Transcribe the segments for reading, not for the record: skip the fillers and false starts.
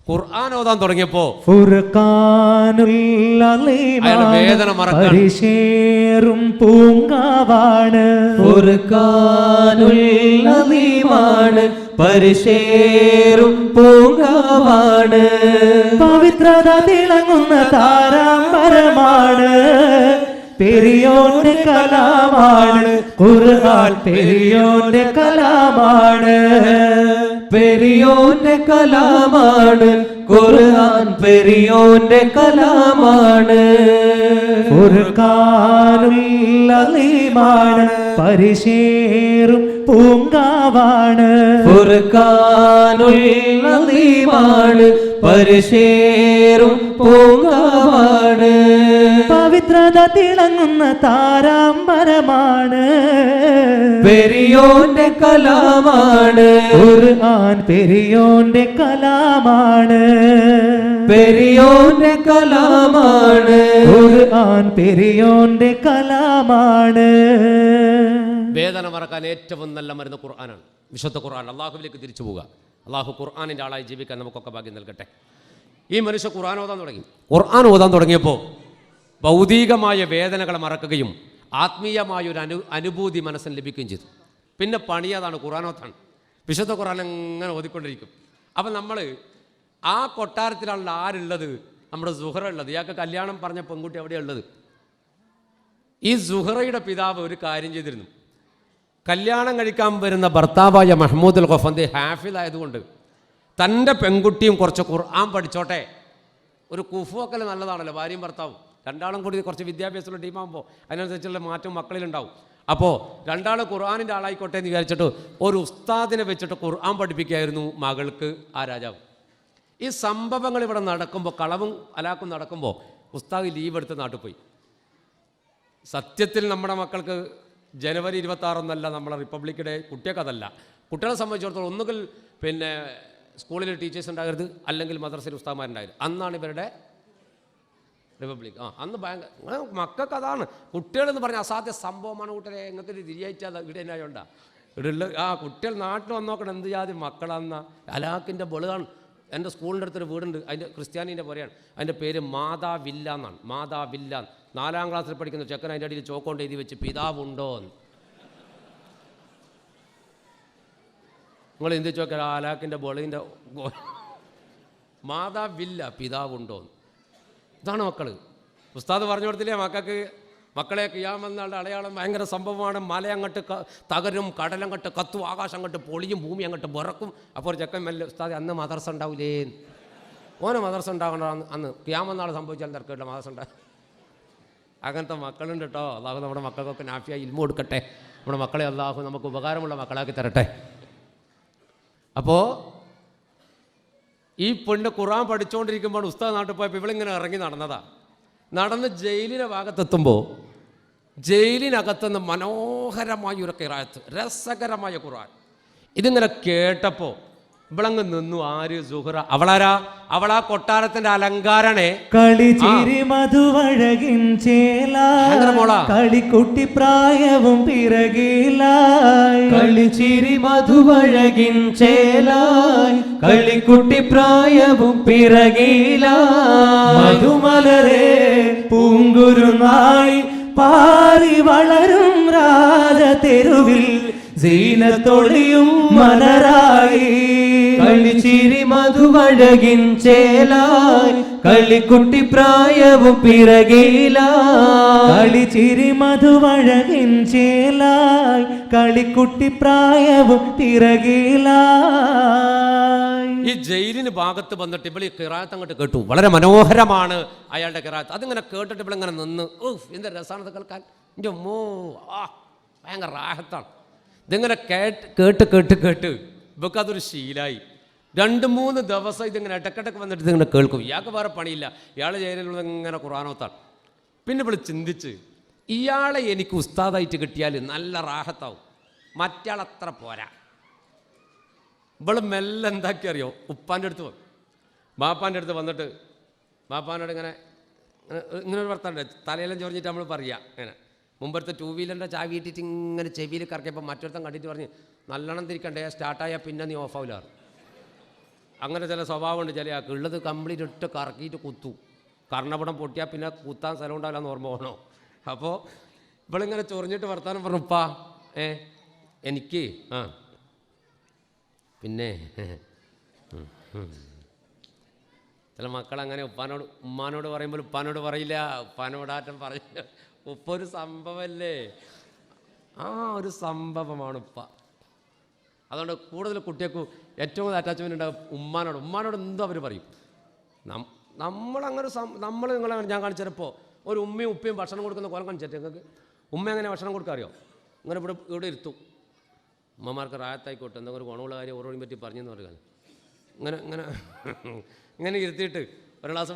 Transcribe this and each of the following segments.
ഖുർആൻ ഓതാൻ തുടങ്ങിയപ്പോ വേദന മറക്കും പൂങ്കാവാണ്. ഫുർഖാനുൽ പരിശേറും പൂങ്കാവാണ്. പവിത്രത തിളങ്ങുന്ന താരാമ്പരമാണ്. പെരിയോന്റെ കലാമാണ് ഖുർആൻ. പെരിയോന്റെ കലാമാണ്. പെരിയോന്റെ കലാമാണ് ഖുർആൻ. പെരിയോന്റെ കലാമാണ്. ഫുർഖാനുൽ അലീമാണ് പരിശേറും പൂങ്കാവാണ്. ഫുർഖാനുൽ അലീമാണ് പരിശേറും പൂങ്കാവാണ്. പവിത്രത തിളങ്ങുന്ന താരാമ്പരമാണ്. പെരിയോന്റെ കലാമാണ് ഖുർആൻ. പെരിയോന്റെ കലാമാണ്. പെരിയോന്റെ കലാമാണ് ഖുർആൻ. പെരിയോന്റെ കലാമാണ്. വേദന മറക്കാൻ ഏറ്റവും നല്ല മരുന്ന് ഖുർആനാണ്. വിശുദ്ധ ഖുർആൻ. അള്ളാഹുവിലേക്ക് തിരിച്ചു പോവുക. അള്ളാഹു ഖുർആനിൻ്റെ ആളായി ജീവിക്കാൻ നമുക്കൊക്കെ ഭാഗ്യം നൽകട്ടെ. ഈ മനുഷ്യ ഖുർആൻ ഓതാൻ തുടങ്ങി. ഖുർആൻ ഓതാൻ തുടങ്ങിയപ്പോൾ ഭൗതികമായ വേദനകളെ മറക്കുകയും ആത്മീയമായൊരു അനുഭൂതി മനസ്സിന് ലഭിക്കുകയും ചെയ്തു. പിന്നെ പണിയതാണ് ഖുർആനോത്താണ്. വിശുദ്ധ ഖുർആൻ അങ്ങനെ ഓതിക്കൊണ്ടിരിക്കും. അപ്പം നമ്മൾ ആ കൊട്ടാരത്തിലാണല്ലോ ആരുള്ളത്? നമ്മുടെ സുഹറ ഉള്ളത്. ഇയാൾക്ക് കല്യാണം പറഞ്ഞ പെൺകുട്ടി എവിടെയാണ് ഉള്ളത്? ഈ സുഹറയുടെ പിതാവ് ഒരു കാര്യം ചെയ്തിരുന്നു. കല്യാണം കഴിക്കാൻ വരുന്ന ഭർത്താവായ മഹ്മൂദ് അൽ ഖഫന്തി ഹാഫിദായതുകൊണ്ട് തൻ്റെ പെൺകുട്ടിയും കുറച്ച് ഖുർആൻ പഠിച്ചോട്ടെ. ഒരു കുഫുവൊക്കെ നല്ലതാണല്ലോ, ഭാര്യയും ഭർത്താവും രണ്ടാളും കൂടി കുറച്ച് വിദ്യാഭ്യാസമുള്ള ടീമാകുമ്പോൾ അതിനനുസരിച്ചുള്ള മാറ്റം മക്കളിലുണ്ടാവും. അപ്പോൾ രണ്ടാൾ ഖുർആനിൻ്റെ ആളായിക്കോട്ടെ എന്ന് വിചാരിച്ചിട്ട് ഒരു ഉസ്താദിനെ വെച്ചിട്ട് ഖുർആൻ പഠിപ്പിക്കുകയായിരുന്നു മകൾക്ക് ആ രാജാവ്. ഈ സംഭവങ്ങൾ ഇവിടെ നടക്കുമ്പോൾ, കളവും അലാക്കും നടക്കുമ്പോൾ ഉസ്താദ് ലീവ് എടുത്ത് നാട്ടിൽ പോയി. സത്യത്തിൽ നമ്മുടെ മക്കൾക്ക് ജനുവരി 26 നമ്മളെ റിപ്പബ്ലിക് ഡേ കുട്ടികൾക്ക് അതല്ല. കുട്ടികളെ സംബന്ധിച്ചിടത്തോളം ഒന്നുകിൽ പിന്നെ സ്കൂളിൽ ടീച്ചേഴ്സ് ഉണ്ടാകരുത്, അല്ലെങ്കിൽ മദ്രസയിൽ ഉസ്താദന്മാരുണ്ടായിരുന്നു. അന്നാണ് ഇവരുടെ റിപ്പബ്ലിക്. അന്ന് ഭയങ്കര മക്കൾക്ക് അതാണ്. കുട്ടികളെന്ന് പറഞ്ഞ അസാധ്യ സംഭവമാണ്. കുട്ടികളെ നിങ്ങൾക്ക് തിരിയായിട്ടാൽ ഇവിടെ എന്നായോണ്ടാ ഇവിടെ കുട്ടികൾ നാട്ടിൽ വന്ന് നോക്കണം എന്ത് ജാതി മക്കളാന്ന. അലാക്കിൻ്റെ ബെളുകാണ്. എൻ്റെ സ്കൂളിൻ്റെ അടുത്തൊരു വീടുണ്ട്, അതിൻ്റെ ക്രിസ്ത്യാനീൻ്റെ പോലെയാണ്. അതിൻ്റെ പേര് മാതാ വില്ല എന്നാണ്. മാതാ വില്ല. 4ാം ക്ലാസ്സിൽ പഠിക്കുന്ന ചെക്കൻ അതിൻ്റെ അടിയിൽ ചോക്കൊണ്ട് എഴുതി വെച്ച് പിതാവുണ്ടോ എന്ന്. നിങ്ങൾ എന്ത് ചോദിച്ചാൽ അലാക്കിൻ്റെ ബെളിൻ്റെ മാതാ വില്ല പിതാവുണ്ടോ എന്ന്. ഇതാണ് മക്കൾ. ഉസ്താദ് പറഞ്ഞു കൊടുത്തില്ലേ മക്കൾക്ക്? മക്കളെ ഖിയാമത്ത് അടയാളം ഭയങ്കര സംഭവമാണ്. മല അങ്ങോട്ട് തകരും, കടലങ്ങോട്ട് കത്തും, ആകാശം അങ്ങോട്ട് പൊളിയും, ഭൂമി അങ്ങോട്ട് വിറക്കും. അപ്പോൾ ചെക്കൻ മെല്ലെ ഉസ്താദ് അന്ന് മദർസ ഉണ്ടാവില്ലേ? ഓനെ മദർസ ഉണ്ടാകണ്ട അന്ന് ഖിയാമത്ത് നാളെ സംഭവിച്ചാൽ തിരക്കില്ല, മദർസ ഉണ്ടാകും. അങ്ങനത്തെ മക്കളുണ്ട് കേട്ടോ. അള്ളാഹു നമ്മുടെ മക്കൾക്കൊക്കെ നാഫിയായി ഇൽമു കൊടുക്കട്ടെ. നമ്മുടെ മക്കളെ അള്ളാഹു നമുക്ക് ഉപകാരമുള്ള മക്കളാക്കി തരട്ടെ. അപ്പോൾ ഈ പെണ്ണ് ഖുർആൻ പഠിച്ചുകൊണ്ടിരിക്കുമ്പോൾ ഉസ്താദ് നാട്ടിൽ പോയപ്പോൾ ഇവളിങ്ങനെ ഇറങ്ങി നടന്ന് ജയിലിൻ്റെ ഭാഗത്തെത്തുമ്പോൾ ജയിലിനകത്തുനിന്ന് മനോഹരമായ ഒരു ഖിറാഅത്ത്, രസകരമായ ഖുർആൻ. ഇതിങ്ങനെ കേട്ടപ്പോൾ ഇവളങ്ങ് നിന്നു. ആര്? സുഹറ. അവളാരാ? അവളാ കൊട്ടാരത്തിന്റെ അലങ്കാരണേ. കളിച്ചിരി മധുവഴകിൻ ചേലാ കളിക്കുട്ടി പ്രായവും പിറകിലായി. കളിച്ചിരി മധുവഴകിൻ ചേലായി കളിക്കുട്ടി പ്രായവും പിറകിലായി. മധുമലരെ പൂങ്കുരുന്നായി പാറി വളരും രാജതെരുവിൽ സീനത്തൊളിയും മലരായി. കളിച്ചിരി മധുവഴകിൻ ചേലായി കളിക്കുട്ടി പ്രായവും പിറകിലായി. കളിച്ചിരി മധുവഴകിൻ ചേലായി കളിക്കുട്ടി പ്രായവും പിറകിലായി. ഈ ജയിലിന് ഭാഗത്ത് വന്നിട്ട് ഇവളി ഖിറാഅത്ത് അങ്ങോട്ട് കേട്ടു. വളരെ മനോഹരമാണ് അയാളുടെ ഖിറാഅത്ത്. അതിങ്ങനെ കേട്ടിട്ട് ഇവളിങ്ങനെ നിന്ന് എന്ത് രസമാണത് കേൾക്കാൻ. എൻ്റെ മോ ഭയങ്കര റാഹത്താണ്. ഇതിങ്ങനെ കേട്ട് ഇവർക്ക് അതൊരു ശീലായി. 2-3 ദിവസം ഇതിങ്ങനെ ഇടക്കിടക്ക് വന്നിട്ട് ഇതിങ്ങനെ കേൾക്കും. ഇയാൾക്ക് വേറെ പണിയില്ല, ഇയാൾ ജയിലിലുള്ള ഇങ്ങനെ ഖുർആനോത്താണ്. പിന്നെ ഇവിടെ ചിന്തിച്ച് ഇയാളെ എനിക്ക് ഉസ്താദായിട്ട് കിട്ടിയാൽ നല്ല റാഹത്താവും, മറ്റാളത്ര പോരാ. ഇവൾ മെല്ലെ എന്താക്കി അറിയോ? ഉപ്പാൻ്റെ അടുത്ത് വന്നു, ബാപ്പാൻ്റെ അടുത്ത് വന്നിട്ട് ബാപ്പാനോട് ഇങ്ങനെ ഒരു വർത്താനുണ്ട്. തലയെല്ലാം ചൊറിഞ്ഞിട്ട് നമ്മൾ പറയുക ഇങ്ങനെ. മുമ്പത്തെ 2 വീലറിൻ്റെ ചാവി ഇട്ടിട്ട് ഇങ്ങനെ ചെവിയിൽ കറക്കിയപ്പോൾ മറ്റൊരുത്തം കണ്ടിട്ട് പറഞ്ഞ് നല്ലോണം തിരിക്കണ്ടേ, സ്റ്റാർട്ടായാൽ പിന്നെ നീ ഓഫ് ആവില്ല. അങ്ങനെ ചില സ്വഭാവമുണ്ട് ചില ആൾക്ക്. ഉള്ളത് കംപ്ലീറ്റ് ഇട്ട് കറക്കിയിട്ട് കുത്തു. കർണപടം പൊട്ടിയാൽ പിന്നെ കുത്താൻ സ്ഥലം ഉണ്ടാവില്ല എന്ന് ഓർമ്മ പോകണോ. അപ്പോൾ ഇവളിങ്ങനെ ചൊറിഞ്ഞിട്ട് വർത്താനം പറഞ്ഞു, ഉപ്പാ എനിക്ക് പിന്നെ ചില മക്കളങ്ങനെ ഉമ്മാനോട് പറയുമ്പോൾ ഉപ്പാനോട് പറയില്ല, ഉപ്പാനോടാറ്റം പറയില്ല. ഉപ്പ ഒരു സംഭവമല്ലേ, ഒരു സംഭവമാണ് ഉപ്പ. അതുകൊണ്ട് കൂടുതൽ കുട്ടികൾക്ക് ഏറ്റവും കൂടുതൽ അറ്റാച്ച്മെൻറ്റ് ഉണ്ടാകും ഉമ്മാനോട്. ഉമ്മാനോട് എന്തോ അവർ പറയും. നമ്മളങ്ങനെ നിങ്ങളെ ഞാൻ കാണിച്ചപ്പോൾ ഒരു ഉമ്മയും ഉപ്പയും ഭക്ഷണം കൊടുക്കുന്ന കോലം കാണിച്ചിട്ട് നിങ്ങൾക്ക് ഉമ്മ എങ്ങനെ ഭക്ഷണം കൊടുക്കാൻ അറിയോ? ഇങ്ങനെ ഇവിടെ ഇരുത്തും. ഉമ്മമാർക്ക് റായത്തായിക്കോട്ടെ എന്തെങ്കിലും ഒരു ഗുണമുള്ള കാര്യം ഓരോന്നും പറ്റി പറഞ്ഞെന്ന് പറയുക. ഇങ്ങനെ ഇരുത്തിയിട്ട് ഒരു ഗ്ലാസ്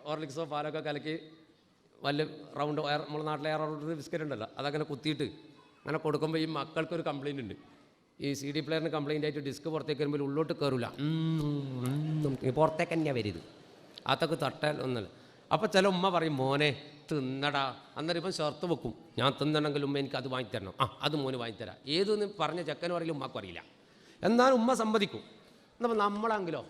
ഹോർലിക്സോ പാലൊക്കെ കലക്കി വലിയ റൗണ്ട് നമ്മുടെ നാട്ടിലെ റൗണ്ട് ബിസ്ക്കറ്റ് ഉണ്ടല്ലോ അതങ്ങനെ കുത്തിയിട്ട് അങ്ങനെ കൊടുക്കുമ്പോൾ ഈ മക്കൾക്കൊരു കംപ്ലയിൻ്റ് ഉണ്ട്. ഈ CD പ്ലെയറിന് കംപ്ലയിൻ്റ് ആയിട്ട് ഡിസ്ക് പുറത്തേക്ക് വരുമ്പോൾ ഉള്ളോട്ട് കയറില്ല, പുറത്തേക്ക് തന്നെയാണ് വരുത്. അതൊക്കെ തട്ടാൽ ഒന്നല്ല. അപ്പോൾ ചില ഉമ്മ പറയും, മോനെ തിന്നടാ. അന്നേരം ഇപ്പം ഷർത്ത് വെക്കും, ഞാൻ തിന്നണമെങ്കിൽ ഉമ്മ എനിക്ക് അത് വാങ്ങിത്തരണം. അത് മോന് വാങ്ങിത്തരാം. ഏതെന്ന് പറഞ്ഞ ചെക്കനും അറിയില്ല, ഉമ്മക്കും അറിയില്ല. എന്നാലും ഉമ്മ സമ്മതിക്കും. എന്നാൽ നമ്മളെങ്കിലോ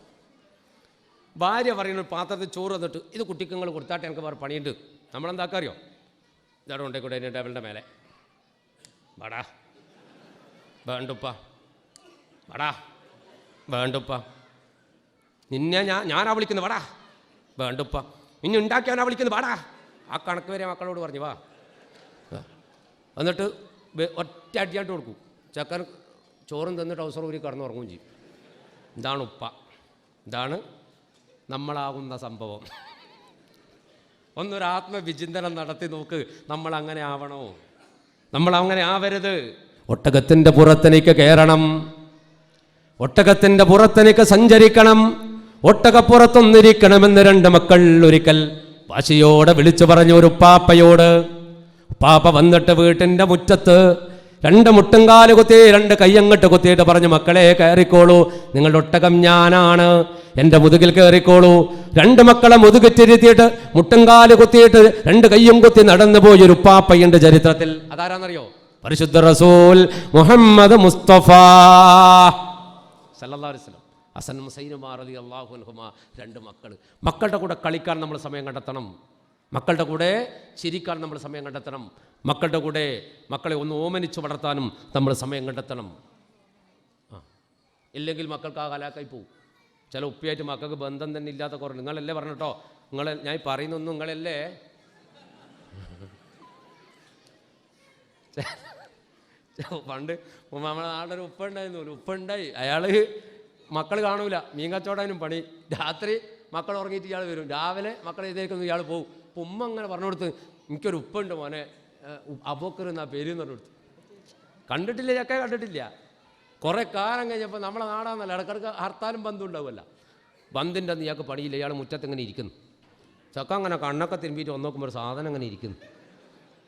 ഭാര്യ പറയുന്ന പാത്രത്തിൽ ചോറ് തന്നിട്ട് ഇത് കുട്ടിക്ക് നിങ്ങൾ കൊടുത്താട്ടെ, എനിക്ക് വേറെ പണിയുണ്ട്. നമ്മളെന്താക്കറിയോ, ഇതവിടെ കൊണ്ടേക്കൂടെ എൻ്റെ ടേബിളിൻ്റെ മേലെ, വാടാ വേണ്ടുപ്പ, വാടാ വേണ്ടുപ്പ, നിന്നെ ഞാനാ വിളിക്കുന്നത്, വാടാ വേണ്ടുപ്പ, ഇനി ഉണ്ടാക്കിയവനാ വിളിക്കുന്നത്, വാടാ. ആ കണക്ക് വരെ മക്കളോട് പറഞ്ഞു വാ. എന്നിട്ട് ഒറ്റ അടിയായിട്ട് കൊടുക്കും. ചെക്കൻ ചോറും തന്ന് ട്രൗസർ ഊരി കടന്നുറങ്ങുകയും ചെയ്യും. ഇതാണ് ഉപ്പ, ഇതാണ് നമ്മളാകുന്ന സംഭവം. ഒന്നൊരു ആത്മവിചിന്തനം നടത്തി നോക്ക്, നമ്മളങ്ങനെ ആവണോ? നമ്മളങ്ങനെ ആവരുത്. ഒട്ടകത്തിൻ്റെ പുറത്തെനിക്ക് കയറണം, ഒട്ടകത്തിൻ്റെ പുറത്തെനിക്ക് സഞ്ചരിക്കണം, ഒട്ടകപ്പുറത്തൊന്നിരിക്കണമെന്ന് 2 മക്കൾ ഒരിക്കൽ വാശിയോടെ വിളിച്ചു പറഞ്ഞു ഒരു ഉപ്പാപ്പയോട്. ഉപ്പാപ്പ വന്നിട്ട് വീട്ടിൻ്റെ മുറ്റത്ത് 2 മുട്ടുംകാല് കുത്തി 2 കയ്യങ്ങട്ട് കുത്തിയിട്ട് പറഞ്ഞു, മക്കളെ കയറിക്കോളൂ, നിങ്ങളുടെ ഒട്ടകം ഞാനാണ്, എൻ്റെ മുതുകിൽ കയറിക്കോളൂ. 2 മക്കളെ മുതുകിറ്റിരുത്തിയിട്ട് മുട്ടുംകാല് കുത്തിയിട്ട് 2 കയ്യും കുത്തി നടന്നു പോയൊരു ഉപ്പാപ്പയുണ്ട് ചരിത്രത്തിൽ. അതാരാന്നറിയോ? പരിശുദ്ധ റസൂൽ മുഹമ്മദ് മുസ്തഫ സല്ലല്ലാഹു അലൈഹി വസല്ലം. ഹസൻ ഹുസൈനുമാർ റളിയല്ലാഹു അൻഹുമാ 2 മക്കൾ. മക്കളുടെ കൂടെ കളിക്കാൻ നമ്മൾ സമയം കണ്ടെത്തണം, മക്കളുടെ കൂടെ ചിരിക്കാൻ നമ്മൾ സമയം കണ്ടെത്തണം, മക്കളുടെ കൂടെ മക്കളെ ഒന്ന് ഓമനിച്ച് വളർത്താനും നമ്മൾ സമയം കണ്ടെത്തണം. ഇല്ലെങ്കിൽ മക്കൾക്ക് ആ കലാക്കായി പോവും. ചില ഉപ്പിയായിട്ട് മക്കൾക്ക് ബന്ധം തന്നെ ഇല്ലാത്ത കുറേ. നിങ്ങളല്ലേ പറഞ്ഞിട്ടോ, ഞാൻ പറയുന്നൊന്നും നിങ്ങളല്ലേ. പണ്ട് നമ്മുടെ നാടൊരു ഉപ്പുണ്ടായിരുന്നു, ഒരു ഉപ്പുണ്ടായി. അയാൾ മക്കൾ കാണൂല, മീൻ കച്ചവടാനും പണി. രാത്രി മക്കൾ ഉറങ്ങിയിട്ട് ഇയാൾ വരും, രാവിലെ മക്കൾ എഴുതേക്കുന്നു, ഇയാൾ പോകും. അപ്പം ഉമ്മ അങ്ങനെ പറഞ്ഞു കൊടുത്ത്, എനിക്കൊരു ഉപ്പുണ്ട് മോനെ, അബൂക്കർ എന്നാ പേര് എന്ന് പറഞ്ഞു കൊടുത്തു. കണ്ടിട്ടില്ല, ചക്ക കണ്ടിട്ടില്ല. കുറേ കാലം കഴിഞ്ഞപ്പോൾ നമ്മളെ നാടാന്നല്ല, ഇടക്കിടക്ക് ഹർത്താലും ബന്ധം ഉണ്ടാവുമല്ല. ബന്ധിൻ്റെ അന്ന് ഇയാൾക്ക് പണിയില്ല, ഇയാൾ മുറ്റത്ത് ഇങ്ങനെ ഇരിക്കുന്നു. ചക്ക അങ്ങനെ കണ്ണൊക്കെ തിരുമ്പിയിട്ട് ഒന്ന് നോക്കുമ്പോൾ ഒരു സാധനം അങ്ങനെ ഇരിക്കുന്നു.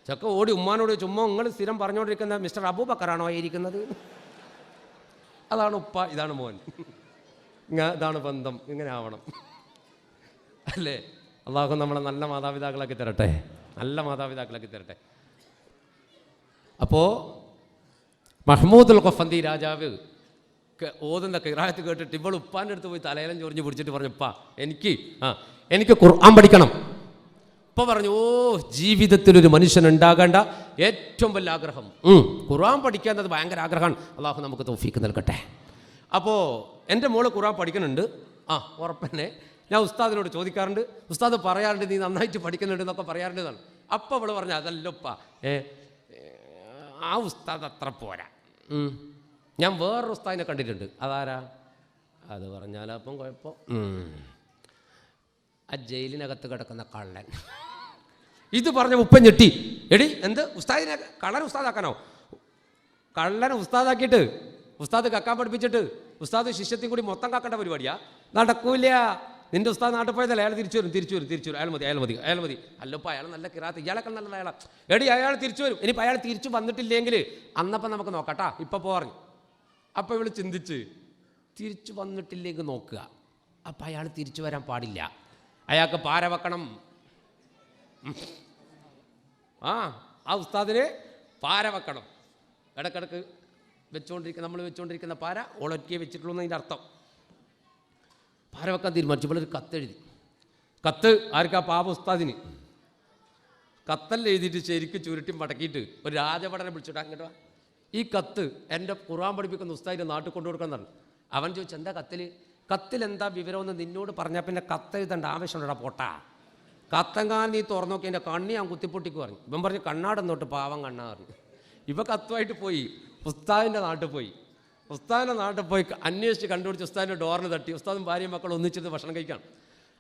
ചക്ക ഓടി ഉമ്മാനോട്, ചുമ്മാ നിങ്ങൾ സ്ഥിരം പറഞ്ഞുകൊണ്ടിരിക്കുന്ന മിസ്റ്റർ അബൂബക്കറാണോ ഇരിക്കുന്നത്? അതാണ് ഉപ്പ, ഇതാണ് മോൻ, ഇതാണ് ബന്ധം, ഇങ്ങനെ ആവണം അല്ലേ? അള്ളാഹു നമ്മളെ നല്ല മാതാപിതാക്കളാക്കി തരട്ടെ, നല്ല മാതാപിതാക്കളാക്കി തരട്ടെ. അപ്പോൾ മഹ്മൂദുൽ ഖഫന്തി രാജാവ് ഓതുന്ന ഖിറാഅത്ത് കേട്ടിട്ട് ഇവൾ ഉപ്പാൻ്റെ അടുത്ത് പോയി തലയിലും ചൊറിഞ്ഞ് പിടിച്ചിട്ട് പറഞ്ഞു, ഉപ്പ എനിക്ക് ഖുർആൻ പഠിക്കണം. ഉപ്പ പറഞ്ഞു, ജീവിതത്തിലൊരു മനുഷ്യൻ ഉണ്ടാകേണ്ട ഏറ്റവും വലിയ ആഗ്രഹം ഖുർആൻ പഠിക്കുന്നത് ഭയങ്കര ആഗ്രഹമാണ്. അള്ളാഹു നമുക്ക് തൗഫീക്ക് നൽകട്ടെ. അപ്പോൾ എൻ്റെ മോള് ഖുർആൻ പഠിക്കുന്നുണ്ട്, ഉറപ്പന്നെ. ഞാൻ ഉസ്താദിനോട് ചോദിക്കാറുണ്ട്, ഉസ്താദ് പറയാറുണ്ട് നീ നന്നായിട്ട് പഠിക്കുന്നുണ്ട് എന്നൊക്കെ പറയാറുണ്ടെന്നാണ്. അപ്പോൾ അവൾ പറഞ്ഞു, അതല്ലപ്പ, ആ ഉസ്താദ് അത്ര പോരാ, ഞാൻ വേറൊരു ഉസ്താദിനെ കണ്ടിട്ടുണ്ട്. അതാരാ? അത് പറഞ്ഞാലപ്പം കുഴപ്പം, ആ ജയിലിനകത്ത് കിടക്കുന്ന കള്ളൻ. ഇത് പറഞ്ഞ ഉപ്പൻ ഞെട്ടി. എടി എന്ത് ഉസ്താദിനെ കള്ളനെ ഉസ്താദാക്കാനോ? കള്ളനെ ഉസ്താദാക്കിയിട്ട് ഉസ്താദ് കക്കാൻ പഠിപ്പിച്ചിട്ട് ഉസ്താദ് ശിഷ്യത്തെയും കൂടി മൊത്തം കാക്കേണ്ട പരിപാടിയാ? നടക്കൂല. നിന്റെ ഉസ്താദ് നാട്ടിൽ പോയതല്ലേ, അയാൾ തിരിച്ചു വരും. അയാൾ മതി. അല്ലപ്പോൾ അയാൾ നല്ല കിറാത്ത്, ഇയാളൊക്കെ നല്ല അയാളാ. എടി അയാൾ തിരിച്ചു വരും. ഇനിയിപ്പോൾ അയാൾ തിരിച്ചു വന്നിട്ടില്ലെങ്കിൽ അന്നപ്പം നമുക്ക് നോക്കട്ടാ, ഇപ്പം പറഞ്ഞു. അപ്പോൾ ഇവൾ ചിന്തിച്ച്, തിരിച്ചു വന്നിട്ടില്ലെങ്കിൽ നോക്കുക. അപ്പം അയാൾ തിരിച്ചു വരാൻ പാടില്ല, അയാൾക്ക് പാര വെക്കണം. ആ ഉസ്താദിന് പാര വെക്കണം. ഇടക്കിടക്ക് നമ്മൾ വെച്ചുകൊണ്ടിരിക്കുന്ന പാര ഒളറ്റിയെ വെച്ചിട്ടുള്ളൂ എന്നതിൻ്റെ അർത്ഥം. പാര വെക്കാൻ തീരുമാനിച്ചു. ഇവളൊരു കത്തെഴുതി. കത്ത് ആർക്കാ? പാപ ഉസ്താദിന്. കത്തെല്ലാം എഴുതിയിട്ട് ശരിക്കും ചുരുട്ടി മടക്കിയിട്ട് ഒരു രാജഭടനെ വിളിച്ചിട്ട് അങ്ങോട്ട് ഈ കത്ത് എൻ്റെ ഖുർആൻ പഠിപ്പിക്കുന്ന ഉസ്താദിൻ്റെ നാട്ടിൽ കൊണ്ടു കൊടുക്കാൻ പറഞ്ഞു. അവൻ ചോദിച്ചു, എന്താ കത്തിലെന്താ വിവരമെന്ന് നിന്നോട് പറഞ്ഞാൽ പിന്നെ കത്തെഴുതേണ്ട ആവശ്യമുണ്ടാ പോട്ടാ. കത്തെങ്ങാൻ നീ തുറന്നു നോക്കി എൻ്റെ കണ്ണി ഞാൻ കുത്തിപ്പൊട്ടിക്ക് പറഞ്ഞു. ഇവൻ പറഞ്ഞു കണ്ണാടെന്നോട്ട് പാവം കണ്ണാ പറഞ്ഞു. ഇവ കത്തുമായിട്ട് പോയി ഉസ്താദിൻ്റെ നാട്ടിൽ പോയി. ഉസ്താദിൻ്റെ നാട്ടിൽ പോയി അന്വേഷിച്ച് കണ്ടുപിടിച്ച് ഉസ്താദിൻ്റെ ഡോറിന് തട്ടി. ഉസ്താദും ഭാര്യയും മക്കളും ഒന്നിച്ചിരുന്ന് ഭക്ഷണം കഴിക്കണം.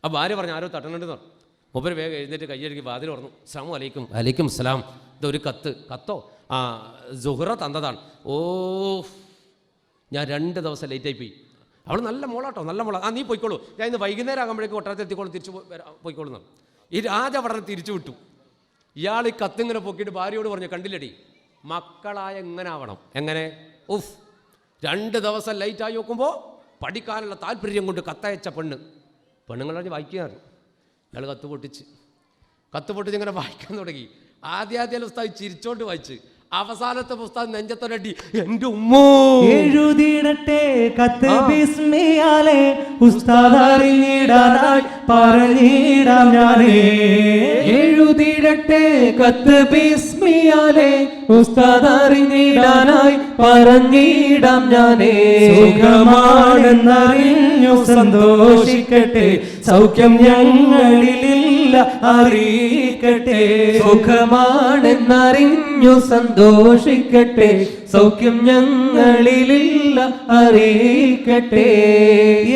ആ ഭാര്യ പറഞ്ഞു ആരോ തട്ടണമെന്ന് പറഞ്ഞു. മൂപ്പര് വേഗം എഴുന്നേറ്റ് കയ്യഴുകി വാതിൽ തുറന്നു. അസ്സലാമു അലൈക്കും. വലൈക്കും സലാം. ഇതൊരു കത്തോ? ആ സുഹറ തന്നതാണ്. ഓ ഞാൻ 2 ദിവസം ലേറ്റായി പോയി. അവൾ നല്ല മോളാട്ടോ, നല്ല മോളാ. നീ പോയിക്കോളൂ, ഞാൻ ഇന്ന് വൈകുന്നേരം ആകുമ്പോഴേക്കും കൊട്ടാരത്തിൽ എത്തിക്കോളൂ, തിരിച്ചു പോയിക്കോളൂ എന്നാണ്. ഈ രാജഭടനെ തിരിച്ചു വിട്ടു. ഇയാൾ ഈ കത്തിങ്ങനെ പൊക്കിയിട്ട് ഭാര്യയോട് പറഞ്ഞു, കണ്ടില്ലടി മക്കളായ എങ്ങനെ ആവണം. എങ്ങനെ? 2 ദിവസം ലൈറ്റായി നോക്കുമ്പോൾ പഠിക്കാനുള്ള താല്പര്യം കൊണ്ട് കത്തയച്ച പെണ്ണുങ്ങളെ വായിക്കുകയാണ്. അയാൾ കത്ത് പൊട്ടിച്ച് ഇങ്ങനെ വായിക്കാൻ തുടങ്ങി. ആദ്യം ഉസ്താദ് ചിരിച്ചോണ്ട് വായിച്ച് അവസാനത്തെ പുസ്തകം നെഞ്ചത്തൊരടി. എൻ്റെ ഉമ്മോ എഴുതിയിടട്ടെ കത്ത് ബിസ്മിയാലെ ഉസ്താദ് അറിഞ്ഞിടാനായി പറഞ്ഞിടാം ഞാനേ. എഴുതിയിടട്ടെ കത്ത് ബിസ്മിയാലെ ഉസ്താദ് അറിഞ്ഞിടാനായി പറഞ്ഞിടാം ഞാനേ. സുഖമാണെന്നറിഞ്ഞു സന്തോഷിക്കട്ടെ, സൗഖ്യം ഞങ്ങളിലില്ല അറിയിക്കട്ടെ. സുഖമാണെന്നറിഞ്ഞു സന്തോഷിക്കട്ടെ, സൗഖ്യം ഞങ്ങളിലില്ല അറിയിക്കട്ടെ.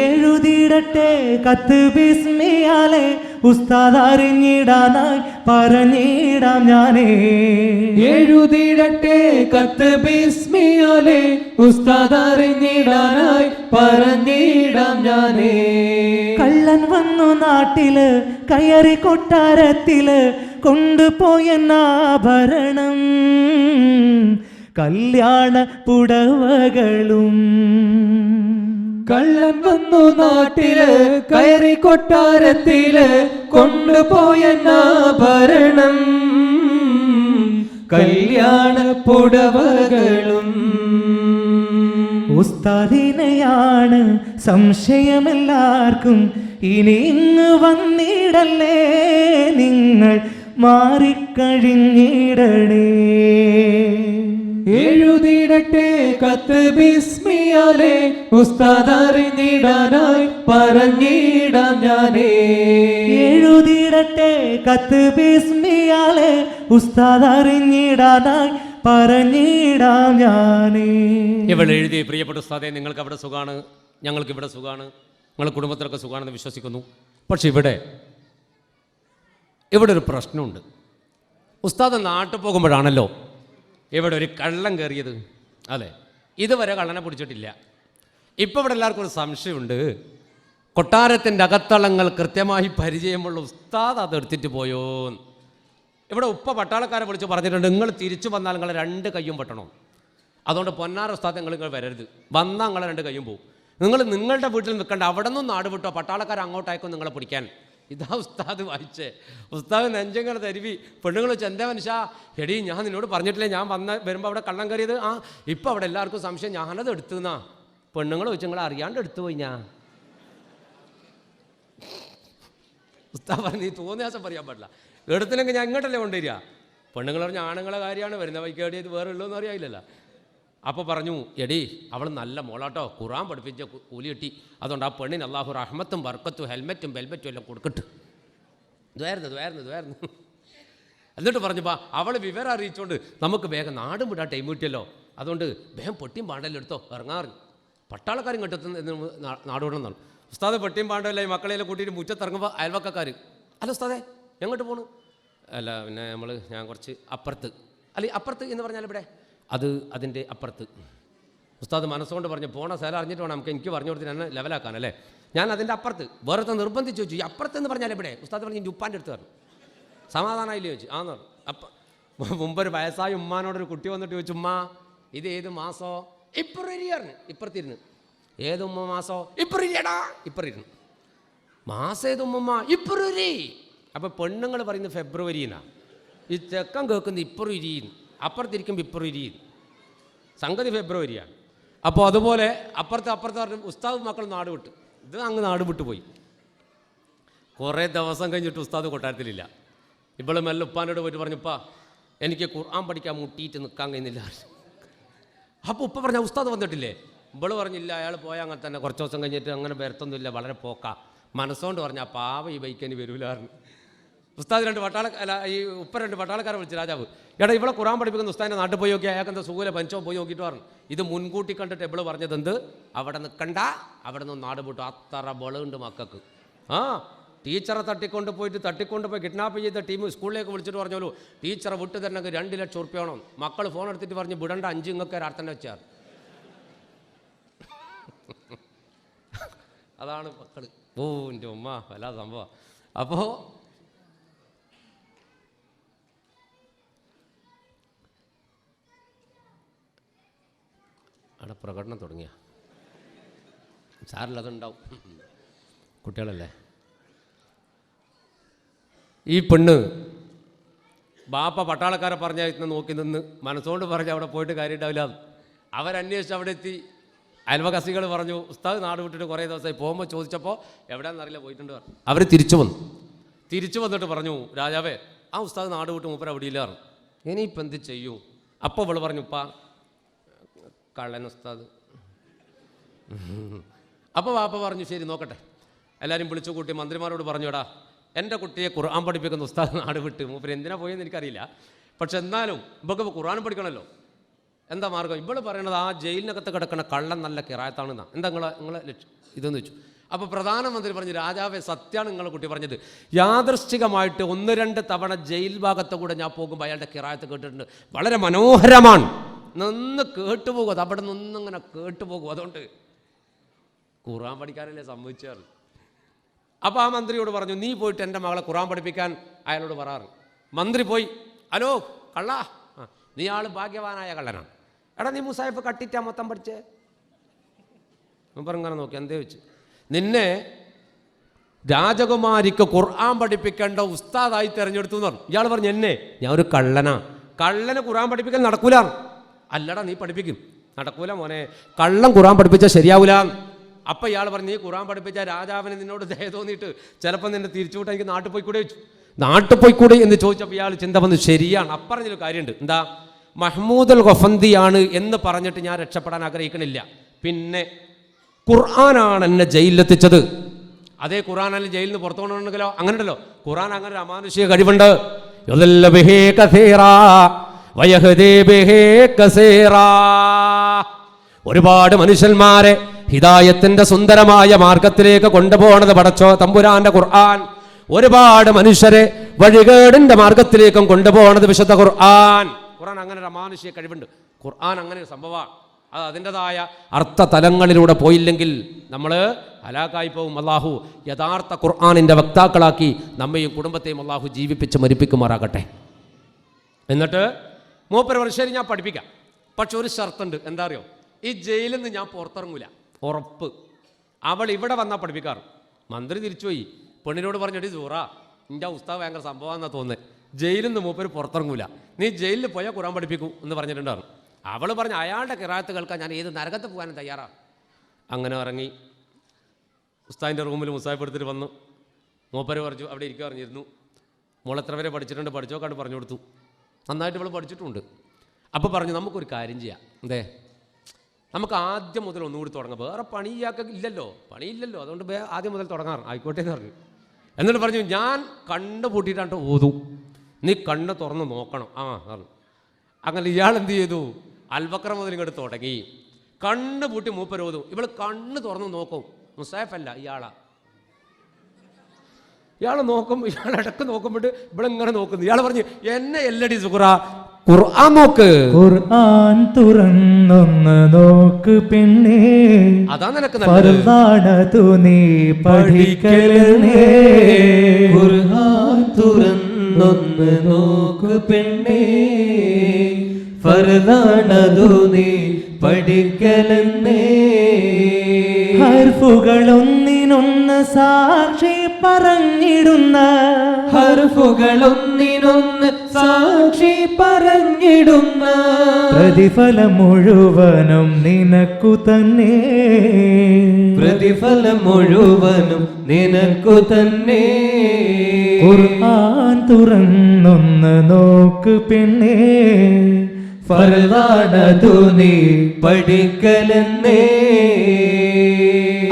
എഴുതിയിടട്ടെ കത്ത് ബിസ്മിയാലെ ഉസ്താദ് അറിഞ്ഞിടാനായി പറഞ്ഞിടാം ഞാനേ. എഴുതിയിടട്ടെ കത്ത് ബിസ്മിയാലെ ഉസ്താദ് അറിഞ്ഞിടാനായി പറഞ്ഞിടാം ഞാനേ. കള്ളൻ വന്നു നാട്ടില് കയറി കൊട്ടാരത്തില് കൊണ്ടുപോയെന്നാഭരണം കല്യാണ പുടവകളും. കള്ളൻ വന്നു നാട്ടില് കയറി കൊട്ടാരത്തില് കൊണ്ടുപോയെന്നാഭരണം കല്യാണ പുടവകളും. ഉസ്താദിനെയാണ് സംശയമെല്ലാവർക്കും, ഇനി ഇങ്ങ് വന്നിടല്ലേ നിങ്ങൾ മാറിക്കഴിഞ്ഞിടണേ. എഴുതിയിടട്ടെ കത്ത് ബിസ്മിയാലെ ഉസ്താദ് അറിഞ്ഞിടാനായി പറഞ്ഞിടാം ഞാനേ. എഴുതിയിടട്ടെ കത്ത് ബിസ്മിയാലെ ഉസ്താദ് അറിഞ്ഞിടാനായി പറഞ്ഞിടാം ഞാനേ. ഇവൾ എഴുതി, പ്രിയപ്പെട്ട ഉസ്താദേ, നിങ്ങൾക്ക് അവിടെ സുഖമാണ്, ഞങ്ങൾക്ക് ഇവിടെ സുഖമാണ്, നിങ്ങളുടെ കുടുംബത്തിലൊക്കെ സുഖമാണെന്ന് വിശ്വസിക്കുന്നു. പക്ഷെ ഇവിടെ ഒരു പ്രശ്നമുണ്ട്. ഉസ്താദ് നാട്ടിൽ പോകുമ്പോഴാണല്ലോ ഇവിടെ ഒരു കള്ളൻ കയറിയത്. അതെ, ഇതുവരെ കള്ളനെ പിടിച്ചിട്ടില്ല. ഇപ്പം ഇവിടെ എല്ലാവർക്കും ഒരു സംശയമുണ്ട്, കൊട്ടാരത്തിൻ്റെ അകത്തളങ്ങൾ കൃത്യമായി പരിചയമുള്ള ഉസ്താദ് അത് എടുത്തിട്ട് പോയോന്ന്. ഇവിടെ ഉപ്പ പട്ടാളക്കാരെ വിളിച്ച് പറഞ്ഞിട്ടുണ്ട്, നിങ്ങൾ തിരിച്ചു വന്നാൽ നിങ്ങളെ 2 കയ്യും വെട്ടണം. അതുകൊണ്ട് പൊന്നാര ഉസ്താദ് നിങ്ങൾ വരരുത്, വന്നാൽ നിങ്ങളെ 2 കയ്യും പോകും. നിങ്ങൾ നിങ്ങളുടെ വീട്ടിൽ നിൽക്കേണ്ട, അവിടെ നിന്നും നാട് വിട്ടോ, പട്ടാളക്കാർ അങ്ങോട്ടായിരിക്കും നിങ്ങളെ പിടിക്കാൻ. ഇതാ ഉസ്താദ് വായിച്ചേ. ഉസ്താദ് നെഞ്ചങ്ങനെ തരുവി. പെണ്ണുങ്ങൾ വെച്ച് എന്താ മനുഷ്യ, എടീ ഞാൻ നിന്നോട് പറഞ്ഞിട്ടില്ലേ ഞാൻ വരുമ്പോൾ അവിടെ കള്ളം കയറിയത്. ഇപ്പം അവിടെ എല്ലാവർക്കും സംശയം ഞാനത് എടുത്തുന്നാ. പെണ്ണുങ്ങൾ വെച്ച് നിങ്ങൾ അറിയാണ്ട് എടുത്തു പോയി. ഞാൻ ഉസ്താദ് പറഞ്ഞു, നീ തോന്നിയ ദിവസം പറയാൻ പാടില്ല, എടുത്തില്ലെങ്കിൽ ഞാൻ ഇങ്ങോട്ടല്ലേ കൊണ്ടുവരിക. പെണ്ണുങ്ങൾ പറഞ്ഞ ആണുങ്ങളെ കാര്യമാണ്, വരുന്ന വൈക്കേടിയത് വേറെ ഉള്ളൂന്ന് അറിയായില്ലല്ലോ. അപ്പോൾ പറഞ്ഞു, എടീ അവൾ നല്ല മോളാട്ടോ, ഖുർആൻ പഠിപ്പിച്ച കൂലി കിട്ടി, അതുകൊണ്ട് ആ പെണ്ണിന് അള്ളാഹു റഹ്മത്തും ബർക്കത്തും ഹെൽമെറ്റും ബെൽമെറ്റും എല്ലാം കൊടുക്കട്ടെ. ഇതായിരുന്നു. എന്നിട്ട് പറഞ്ഞപ്പാ അവൾ വിവരം അറിയിച്ചുകൊണ്ട് നമുക്ക് വേഗം നാടും വിടാൻ ടൈം കിട്ടിയല്ലോ, അതുകൊണ്ട് വേഗം പൊട്ടിയും പാണ്ടല്ലോ എടുത്തോ ഇറങ്ങാറ്. പട്ടാളക്കാരും കെട്ടുന്ന നാട് വിടണമെന്നാണ്. ഉസ്താദ് പൊട്ടിയും പാണ്ടല്ലേ മക്കളെല്ലാം കൂട്ടിയിട്ട് മുറ്റത്തിറങ്ങുമ്പോൾ അയൽവക്കക്കാർ, അല്ല ഉസ്താദേ എങ്ങോട്ട് പോകണു? അല്ല പിന്നെ ഞാൻ കുറച്ച് അപ്പുറത്ത്. അല്ലെ അപ്പുറത്ത് എന്ന് പറഞ്ഞാൽ ഇവിടെ അതിൻ്റെ അപ്പുറത്ത്. ഉസ്താദ് മനസ്സുകൊണ്ട് പറഞ്ഞു, പോണ സ്ഥലം അറിഞ്ഞിട്ട് വേണം എനിക്ക് പറഞ്ഞു കൊടുത്തിട്ട് എന്നെ ലെവലാക്കാനല്ലേ. ഞാൻ അതിൻ്റെ അപ്പുറത്ത് വേറെ നിർബന്ധിച്ച് ചോദിച്ചു, ഈ അപ്പുറത്ത് എന്ന് പറഞ്ഞാൽ എവിടെ? ഉസ്താദ് പറഞ്ഞു, എൻ്റെ ഉപ്പാൻ്റെ അടുത്ത് പറഞ്ഞു. സമാധാനമായില്ലേ ചോദിച്ചു. ആന്ന് പറഞ്ഞു. അപ്പം മുമ്പൊരു വയസ്സായ ഉമ്മാനോടൊരു കുട്ടി വന്നിട്ട് ചോദിച്ചു, ഉമ്മ ഇത് ഏത് മാസോ? ഇപ്പറിഞ്ഞു ഇപ്പുറത്തിരുന്ന്. ഏത് ഉമ്മ മാസോ? ഇപ്പറിയടാ ഇപ്പറിരുന്നു. മാസം ഏത് ഉമ്മ? ഇപ്പറി. അപ്പം പെണ്ണുങ്ങൾ പറയുന്നത് ഫെബ്രുവരി എന്നാണ്, ഈ ചെക്കൻ കേൾക്കുന്നത് ഇപ്പറി, അപ്പുറത്തിരിക്കുമ്പോൾ ഇപ്പറി. സംഗതി ഫെബ്രുവരിയാണ്. അപ്പോൾ അതുപോലെ അപ്പുറത്ത് പറഞ്ഞു, ഉസ്താദ് മക്കൾ നാട് വിട്ട് ഇത് അങ്ങ് നാട് വിട്ടുപോയി. കുറേ ദിവസം കഴിഞ്ഞിട്ട് ഉസ്താദ് കൊട്ടാരത്തിലില്ല. ഇവള് മെല്ലെ ഉപ്പാനോട് പോയിട്ട് പറഞ്ഞു, ഉപ്പാ എനിക്ക് ഖുർആൻ പഠിക്കാൻ മുട്ടിയിട്ട് നിൽക്കാൻ കഴിയുന്നില്ല. അപ്പോൾ ഉപ്പ പറഞ്ഞ ഉസ്താദ് വന്നിട്ടില്ലേ? ഇവള് പറഞ്ഞില്ല, അയാൾ പോയാൽ അങ്ങനെ തന്നെ കുറച്ച് ദിവസം കഴിഞ്ഞിട്ട് അങ്ങനെ വരത്തൊന്നുമില്ല, വളരെ പോക്കാ. മനസ്സുകൊണ്ട് പറഞ്ഞാൽ പാവ ഈ ബൈക്കന് വരൂലായിരുന്നു. ഉസ്താദ് രണ്ട് പട്ടാളക്കാരെ വിളിച്ചു രാജാവ്, എടാ ഇവിടെ ഖുർആൻ പഠിപ്പിക്കുന്ന ഉസ്താദിൻ്റെ നാട്ടിൽ പോയി നോക്കി, അയാൾക്ക് എന്താ സുഖമില്ല, പഞ്ചോ പോയി നോക്കിയിട്ട് പറഞ്ഞു. ഇത് മുൻകൂട്ടി കണ്ടിട്ട് എബിള് പറഞ്ഞത് എന്ത്, അവിടെ നിൽക്കണ്ട, അവിടെ നിന്ന് നാട് വിട്ടു. അത്ര ബളുണ്ട് മക്കൾക്ക്. ആ ടീച്ചറെ തട്ടിക്കൊണ്ട് പോയി കിഡ്നാപ്പ് ചെയ്ത ടീം സ്കൂളിലേക്ക് വിളിച്ചിട്ട് പറഞ്ഞോളൂ, ടീച്ചറെ വിട്ട് തരണമെങ്കിൽ 2 ലക്ഷം ഉറുപ്പ്യ വേണം. മക്കൾ ഫോൺ എടുത്തിട്ട് പറഞ്ഞ് വിടണ്ട, 5 ഇങ്ങൊക്കെ അർത്ഥം വെച്ചാൽ. അതാണ് മക്കൾ. ഓ എൻ്റെ ഉമ്മ വല്ലാ സംഭവം. അപ്പോൾ അവിടെ പ്രകടനം തുടങ്ങിയ സാറിൽ അതുണ്ടാവും, കുട്ടികളല്ലേ. ഈ പെണ്ണ് ബാപ്പ പട്ടാളക്കാരെ പറഞ്ഞയക്കുന്ന നോക്കി നിന്ന് മനസ്സുകൊണ്ട് പറഞ്ഞ് അവിടെ പോയിട്ട് കാര്യമുണ്ടാവില്ല. അവരന്വേഷിച്ച് അവിടെ എത്തി. അയൽവകാസികൾ പറഞ്ഞു, ഉസ്താദ് നാട് വിട്ടിട്ട് കുറേ ദിവസമായി. പോകുമ്പോൾ ചോദിച്ചപ്പോൾ എവിടെയാണെന്നറിയില്ല, പോയിട്ടുണ്ട് പറഞ്ഞു. അവർ തിരിച്ചു വന്നിട്ട് പറഞ്ഞു, രാജാവേ ആ ഉസ്താദ് നാട് വിട്ട് മൂപ്പർ അവിടെ ഇല്ല പറഞ്ഞു. ഇനിയിപ്പോൾ എന്ത് ചെയ്യൂ? അപ്പോൾ ഇവള് പറഞ്ഞു, ഉപ്പാ കള്ളൻ ഉസ്താദ്. അപ്പോൾ വാപ്പ പറഞ്ഞു, ശരി നോക്കട്ടെ. എല്ലാവരും വിളിച്ചു കൂട്ടി മന്ത്രിമാരോട് പറഞ്ഞു, എടാ എൻ്റെ കുട്ടിയെ ഖുർആൻ പഠിപ്പിക്കുന്ന ഉസ്താദ് നാട് വിട്ട്. മൂപ്പര് എന്തിനാ പോയെന്ന് എനിക്കറിയില്ല, പക്ഷെ എന്നാലും ഇവൾക്ക് ഖുർആൻ പഠിക്കണമല്ലോ. എന്താ മാർഗം? ഇവള് പറയണത് ആ ജയിലിനകത്ത് കിടക്കുന്ന കള്ളൻ നല്ല കിറായത്താണെന്നാണ്. എന്താ നിങ്ങളെ ലക്ഷ്യം ഇതെന്ന് വെച്ചു. അപ്പോൾ പ്രധാനമന്ത്രി പറഞ്ഞു, രാജാവെ സത്യമാണ് നിങ്ങളെ കുട്ടി പറഞ്ഞത്. യാദൃശ്ചികമായിട്ട് 1-2 തവണ ജയിൽ ഭാഗത്ത് കൂടെ ഞാൻ പോകുമ്പോൾ അയാളുടെ കിറായത്ത് കേട്ടിട്ടുണ്ട്. വളരെ മനോഹരമാണ്. നിന്ന് കേട്ടുപോകും, അത് അവിടെ നിന്നിങ്ങനെ കേട്ടുപോകും. അതുകൊണ്ട് ഖുർആൻ പഠിക്കാനല്ലേ സമ്മതിച്ചാറ്. അപ്പോൾ ആ മന്ത്രിയോട് പറഞ്ഞു, നീ പോയിട്ട് എൻ്റെ മകളെ ഖുർആൻ പഠിപ്പിക്കാൻ അയാളോട് പറയാറ്. മന്ത്രി പോയി, ഹലോ കള്ളാ, നീ ആൾ ഭാഗ്യവാനായ കള്ളനാണ്. എടാ നീ മുസായിഫ് കട്ടിറ്റാ മൊത്തം പഠിച്ചേ? പറഞ്ഞങ്ങനെ നോക്കി, എന്തേ വെച്ച് നിന്നെ രാജകുമാരിക്ക് ഖുർആൻ പഠിപ്പിക്കേണ്ട ഉസ്താദായി തിരഞ്ഞെടുത്തു എന്ന് പറഞ്ഞു. ഇയാൾ പറഞ്ഞു, എന്നെ? ഞാൻ ഒരു കള്ളന് ഖുർആൻ പഠിപ്പിക്കൽ നടക്കൂല. അല്ലടാ നീ പഠിപ്പിക്കും. നടക്കൂല മോനെ, കള്ളൻ ഖുർആൻ പഠിപ്പിച്ചാൽ ശരിയാവൂല. അപ്പം ഇയാൾ പറഞ്ഞു, നീ ഖുർആൻ പഠിപ്പിച്ച രാജാവിന് നിന്നോട് ദയ തോന്നിയിട്ട് ചിലപ്പോൾ നിന്നെ തിരിച്ചുവിട്ടാൽ എനിക്ക് നാട്ടിൽ പോയിക്കൂടെ വെച്ചു. നാട്ടിൽ പോയിക്കൂടെ എന്ന് ചോദിച്ചപ്പോൾ ഇയാൾ ചിന്ത വന്ന്, ശരിയാണ്. അപ്പറഞ്ഞൊരു കാര്യമുണ്ട്. എന്താ? മഹ്മൂദ് അൽ ഗഫന്ദിയാണ് എന്ന് പറഞ്ഞിട്ട് ഞാൻ രക്ഷപ്പെടാൻ ആഗ്രഹിക്കണില്ല. പിന്നെ ഖുർആനാണ് എന്നെ ജയിലിലെത്തിച്ചത്. അതേ ഖുർആനല്ല ജയിലിൽ നിന്ന് പുറത്തു കൊണ്ടുണ്ടെങ്കിലോ? അങ്ങനെ ഉണ്ടല്ലോ, ഖുർആൻ അങ്ങനെ ഒരു അമാനുഷിക കഴിവുണ്ട്. ഒരുപാട് മനുഷ്യന്മാരെ ഹിദായത്തിന്റെ സുന്ദരമായ മാർഗത്തിലേക്ക് കൊണ്ടുപോകണത് പടച്ചോ തമ്പുരാന്റെ ഖുർആൻ. ഒരുപാട് മനുഷ്യരെ വഴികേടിന്റെ മാർഗത്തിലേക്കും കൊണ്ടുപോകണത് വിശുദ്ധ ഖുർആൻ. ഖുർആൻ അങ്ങനെ ഒരു അമാനുഷിക കഴിവുണ്ട്. ഖുർആൻ അങ്ങനെ ഒരു സംഭവമാണ്. അത് അതിൻ്റെതായ അർത്ഥതലങ്ങളിലൂടെ പോയില്ലെങ്കിൽ നമ്മൾ ഹലാക്കായി പോകും. അള്ളാഹു യഥാർത്ഥ ഖുർആനിൻ്റെ വക്താക്കളാക്കി നമ്മയും കുടുംബത്തെയും അള്ളാഹു ജീവിപ്പിച്ച് മരിപ്പിക്കുമാറാകട്ടെ. എന്നിട്ട് മൂപ്പര് പറഞ്ഞു, ശരി ഞാൻ പഠിപ്പിക്കാം, പക്ഷെ ഒരു ഷർത്തുണ്ട്. എന്താ അറിയോ? ഈ ജയിലിൽ നിന്ന് ഞാൻ പുറത്തിറങ്ങൂല, ഉറപ്പ്. അവൾ ഇവിടെ വന്നാൽ പഠിപ്പിക്കാറ്. മന്ത്രി തിരിച്ചുപോയി. പെണ്ണിനോട് പറഞ്ഞിട്ട്, സൂറാ എൻ്റെ ഉസ്താദ് ഭയങ്കര സംഭവമാണെന്നാണ് തോന്നുന്നത്, ജയിലിൽ നിന്ന് മൂപ്പര് പുറത്തിറങ്ങൂല, നീ ജയിലിൽ പോയാൽ ഖുർആൻ പഠിപ്പിക്കൂ എന്ന് പറഞ്ഞിട്ടുണ്ടായിരുന്നു. അവൾ പറഞ്ഞു, അയാളുടെ ഖിറാഅത്ത് കേൾക്കാൻ ഞാൻ ഏത് നരകത്ത് പോകാനും തയ്യാറാണ്. അങ്ങനെ ഇറങ്ങി ഉസ്താദിൻ്റെ റൂമിൽ മുസായിഫ് എടുത്തിട്ട് വന്നു. മൂപ്പര് പറഞ്ഞു, അവിടെ ഇരിക്കുക പറഞ്ഞിരുന്നു. മോളെത്ര വരെ പഠിച്ചിട്ടുണ്ട്? പഠിച്ചോക്കാണ്ട് പറഞ്ഞു കൊടുത്തു. നന്നായിട്ട് ഇവൾ പഠിച്ചിട്ടുണ്ട്. അപ്പോൾ പറഞ്ഞു, നമുക്കൊരു കാര്യം ചെയ്യാം. എന്തേ? നമുക്ക് ആദ്യം മുതൽ ഒന്നുകൂടി തുടങ്ങാം. വേറെ പണിയില്ലല്ലോ, അതുകൊണ്ട് ആദ്യം മുതൽ തുടങ്ങാറ്. ആയിക്കോട്ടെ എന്ന് പറഞ്ഞു. എന്നിട്ട് പറഞ്ഞു, ഞാൻ കണ്ണ് പൂട്ടിയിട്ടാണ്ട് ഓതും, നീ കണ്ണ് തുറന്ന് നോക്കണം. പറഞ്ഞു. അങ്ങനെ ഇയാൾ എന്ത് ചെയ്തു? അൽബക്കറ മുതൽ ഇങ്ങോട്ട് തുടങ്ങി. കണ്ണ് പൂട്ടി മൂപ്പര് ഓതും, ഇവൾ കണ്ണ് തുറന്ന് നോക്കും. മുസാഫല്ല, ഇയാളെ നോക്കും. ഇയാളിടക്ക് നോക്കുമ്പോട്ട് ഇവളിങ്ങനെ നോക്കുന്നു. ഇയാൾ പറഞ്ഞു, എന്നെ എല്ലടി സുഖറ ഖുർആൻ നോക്ക്, ഖുർആൻ തുറന്നൊന്ന് നോക്ക് പെണ്ണേ, അതാ നിനക്ക് ഫർദാണതു നീ പഠിക്കലേ. ഖുർആൻ തുറന്നൊന്ന് നോക്ക് പെണ്ണേ, ഫർദാണതു നീ പഠിക്കലേ. ഹർഫുകളൊന്നിനൊന്ന് സാക്ഷി പറഞ്ഞിടുന്ന, ഹർഫുകളൊന്നിനൊന്ന് സാക്ഷി പറഞ്ഞിടുന്ന, പ്രതിഫലം മുഴുവനും നിനക്കു തന്നെ, പ്രതിഫലം മുഴുവനും നിനക്കു തന്നെ. ഖുർആൻ തുറന്നൊന്ന് നോക്ക് പെണ്ണേ, ഫർദാണതു നീ പഠിക്കലെന്നേ.